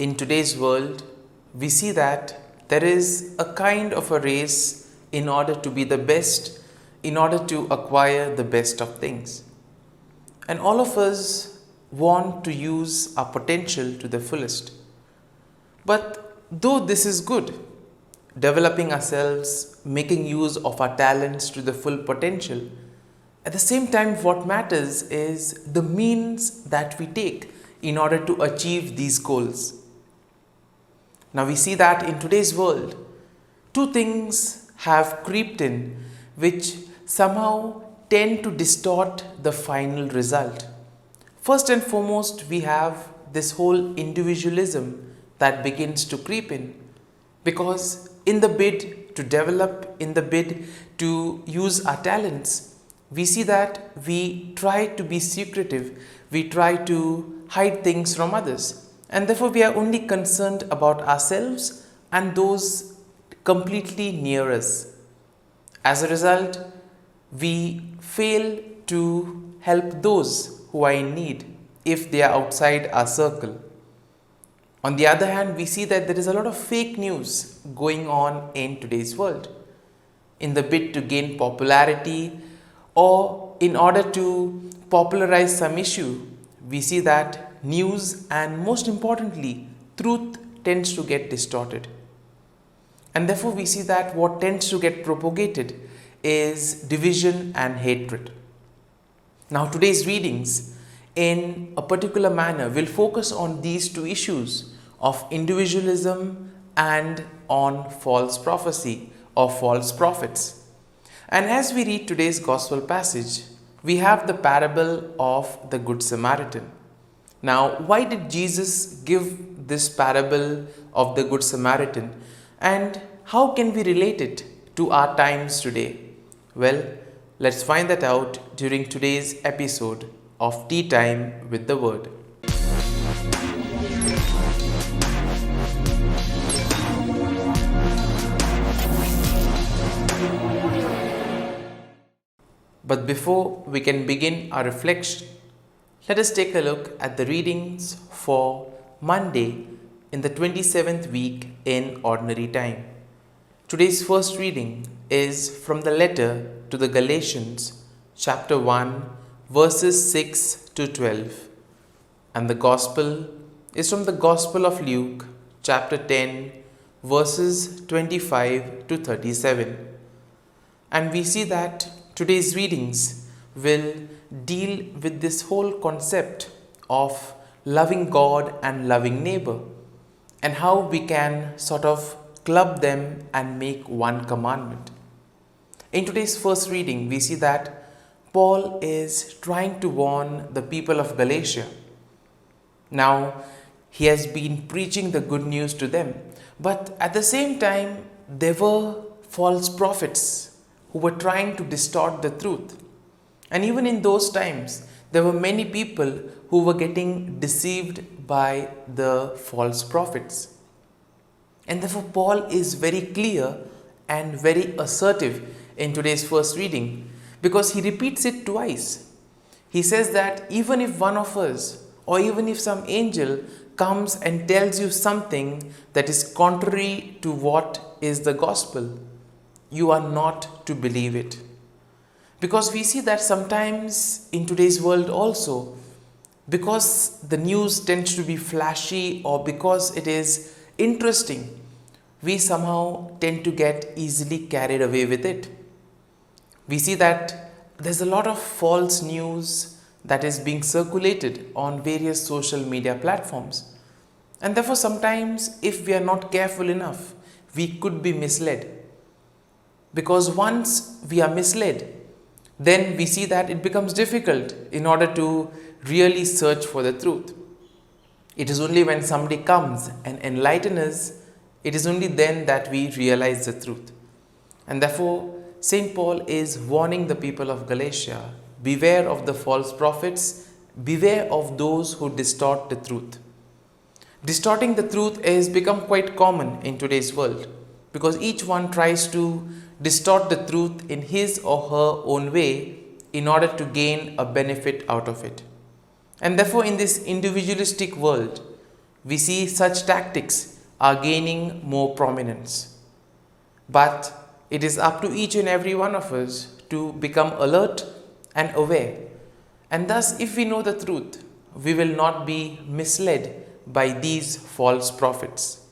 in today's world, we see that there is a kind of a race in order to be the best, in order to acquire the best of things. And all of us want to use our potential to the fullest. But though this is good, developing ourselves, making use of our talents to the full potential, at the same time, what matters is the means that we take in order to achieve these goals. Now we see that in today's world, two things have crept in which somehow tend to distort the final result. First and foremost, we have this whole individualism that begins to creep in, because in the bid to develop, in the bid to use our talents, we see that we try to be secretive, we try to hide things from others, and therefore we are only concerned about ourselves and those completely near us. As a result, we fail to help those who are in need if they are outside our circle. On the other hand, we see that there is a lot of fake news going on in today's world. In the bid to gain popularity or in order to popularize some issue, we see that news and most importantly, truth tends to get distorted. And therefore, we see that what tends to get propagated is division and hatred. Now, today's readings in a particular manner will focus on these two issues of individualism and on false prophecy or false prophets. And as we read today's gospel passage, we have the parable of the Good Samaritan. Now, why did Jesus give this parable of the Good Samaritan, and how can we relate it to our times today? Well, let's find that out during today's episode of Tea Time with the Word. But before we can begin our reflection, let us take a look at the readings for Monday in the 27th week in Ordinary Time. Today's first reading is from the letter to the Galatians, chapter 1, verses 6 to 12. And the Gospel is from the Gospel of Luke, chapter 10, verses 25 to 37. And we see that today's readings will deal with this whole concept of loving God and loving neighbor, and how we can sort of club them and make one commandment. In today's first reading, we see that Paul is trying to warn the people of Galatia. Now, he has been preaching the good news to them, but at the same time, there were false prophets who were trying to distort the truth. And even in those times, there were many people who were getting deceived by the false prophets. And therefore, Paul is very clear and very assertive in today's first reading, because he repeats it twice. He says that even if one of us, or even if some angel comes and tells you something that is contrary to what is the gospel, you are not to believe it. Because we see that sometimes in today's world also, because the news tends to be flashy or because it is interesting, we somehow tend to get easily carried away with it. We see that there's a lot of false news that is being circulated on various social media platforms. And therefore, sometimes if we are not careful enough, we could be misled. Because once we are misled, then we see that it becomes difficult in order to really search for the truth. It is only when somebody comes and enlightens us, it is only then that we realize the truth. And therefore, St. Paul is warning the people of Galatia, beware of the false prophets, beware of those who distort the truth. Distorting the truth has become quite common in today's world, because each one tries to distort the truth in his or her own way in order to gain a benefit out of it. And therefore, in this individualistic world, we see such tactics are gaining more prominence. But it is up to each and every one of us to become alert and aware. And thus, if we know the truth, we will not be misled by these false prophets.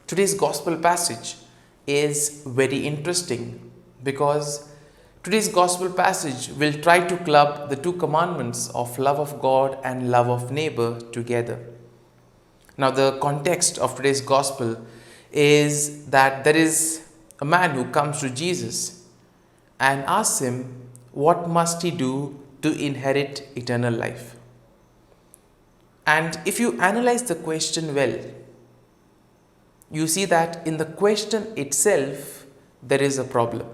Today's gospel passage is very interesting because today's gospel passage will try to club the two commandments of love of God and love of neighbor together. Now, the context of today's gospel is that there is a man who comes to Jesus and asks him, what must he do to inherit eternal life? And if you analyze the question well, you see that in the question itself, there is a problem.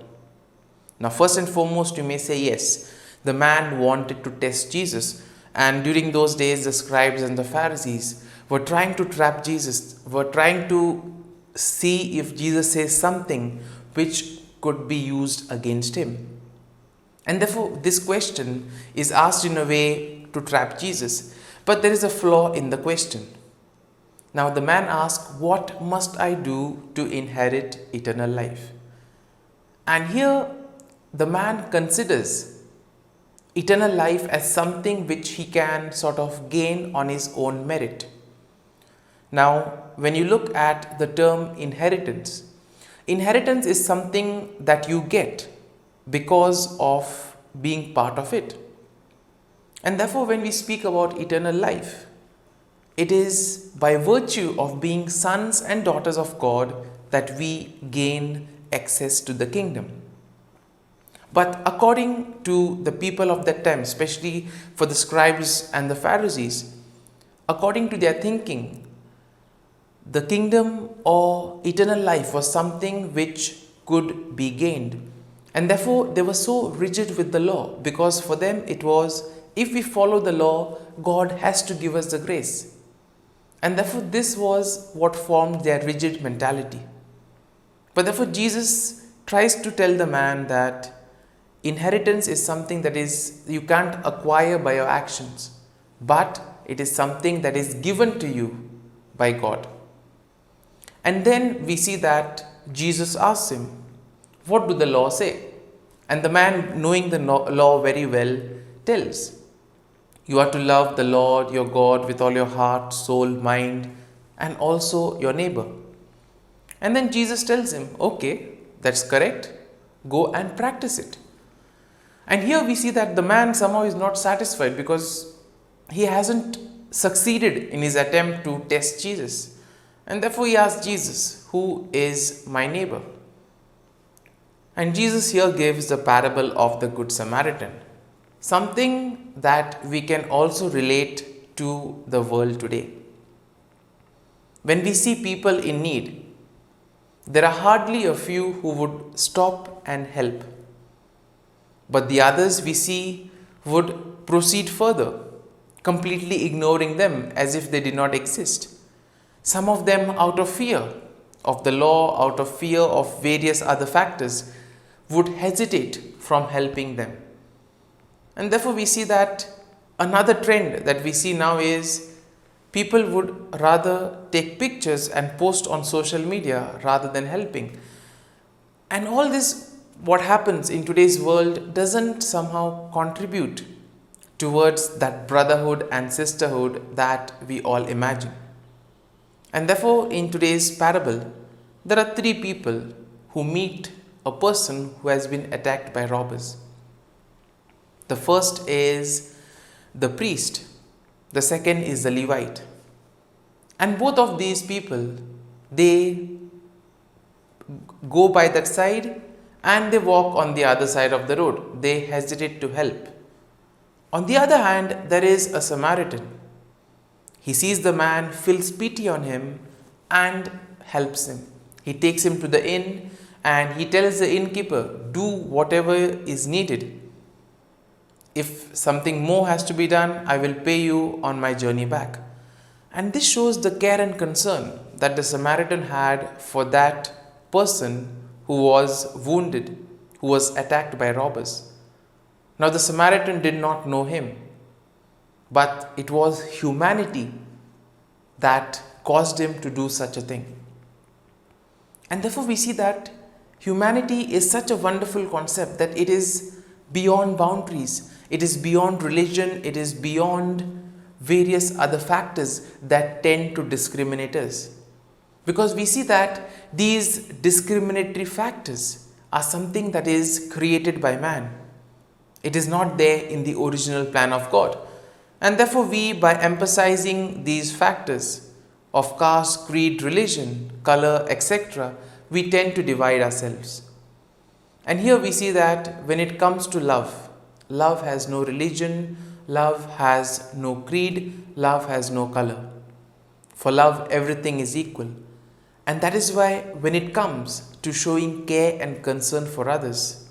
Now, first and foremost, you may say, yes, the man wanted to test Jesus. And during those days, the scribes and the Pharisees were trying to trap Jesus, were trying to see if Jesus says something which could be used against him. And therefore, this question is asked in a way to trap Jesus. But there is a flaw in the question. Now, the man asks, what must I do to inherit eternal life? And here, the man considers eternal life as something which he can sort of gain on his own merit. Now, when you look at the term inheritance, inheritance is something that you get because of being part of it. And therefore, when we speak about eternal life, it is by virtue of being sons and daughters of God that we gain access to the kingdom. But according to the people of that time, especially for the scribes and the Pharisees, according to their thinking, the kingdom or eternal life was something which could be gained. And therefore, they were so rigid with the law because for them it was, if we follow the law, God has to give us the grace. And therefore, this was what formed their rigid mentality. But therefore, Jesus tries to tell the man that inheritance is something that is you can't acquire by your actions, but it is something that is given to you by God. And then we see that Jesus asks him, what do the law say? And the man, knowing the law very well, tells, you are to love the Lord your God with all your heart, soul, mind, and also your neighbor. And then Jesus tells him, okay, that's correct. Go and practice it. And here we see that the man somehow is not satisfied because he hasn't succeeded in his attempt to test Jesus. And therefore he asks Jesus, who is my neighbor? And Jesus here gives the parable of the Good Samaritan, something that we can also relate to the world today. When we see people in need, there are hardly a few who would stop and help. But the others we see would proceed further, completely ignoring them as if they did not exist. Some of them out of fear of the law, out of fear of various other factors, would hesitate from helping them. And therefore we see that another trend that we see now is people would rather take pictures and post on social media rather than helping. And all this, what happens in today's world, doesn't somehow contribute towards that brotherhood and sisterhood that we all imagine. And therefore, in today's parable, there are three people who meet a person who has been attacked by robbers. The first is the priest, the second is the Levite. And both of these people, they go by that side and they walk on the other side of the road. They hesitate to help. On the other hand, there is a Samaritan. He sees the man, feels pity on him and helps him. He takes him to the inn and he tells the innkeeper, do whatever is needed. If something more has to be done, I will pay you on my journey back. And this shows the care and concern that the Samaritan had for that person who was wounded, who was attacked by robbers. Now the Samaritan did not know him, but it was humanity that caused him to do such a thing. And therefore we see that humanity is such a wonderful concept that it is beyond boundaries, it is beyond religion, it is beyond various other factors that tend to discriminate us. Because we see that these discriminatory factors are something that is created by man. It is not there in the original plan of God. And therefore we, by emphasizing these factors of caste, creed, religion, color, etc., we tend to divide ourselves. And here we see that when it comes to love, love has no religion, love has no creed, love has no color. For love, everything is equal. And that is why when it comes to showing care and concern for others,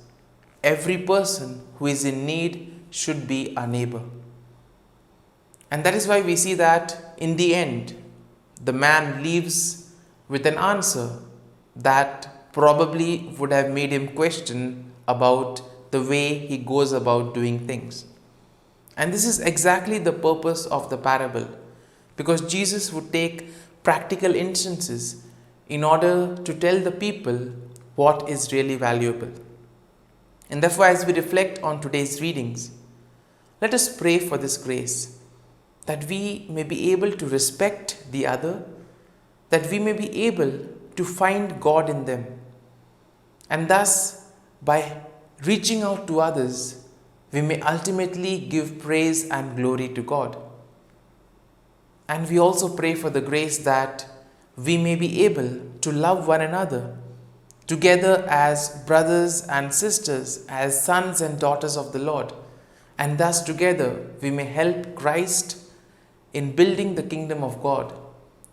every person who is in need should be our neighbor. And that is why we see that in the end, the man leaves with an answer that probably would have made him question about the way he goes about doing things. And this is exactly the purpose of the parable, because Jesus would take practical instances in order to tell the people what is really valuable. And therefore, as we reflect on today's readings, let us pray for this grace, that we may be able to respect the other, that we may be able to find God in them, and thus, by reaching out to others, we may ultimately give praise and glory to God. And we also pray for the grace that we may be able to love one another together as brothers and sisters, as sons and daughters of the Lord, and thus together we may help Christ in building the kingdom of God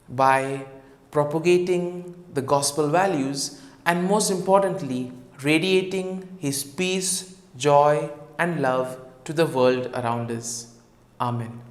by propagating the gospel values and, most importantly, radiating His peace, joy and love to the world around us. Amen.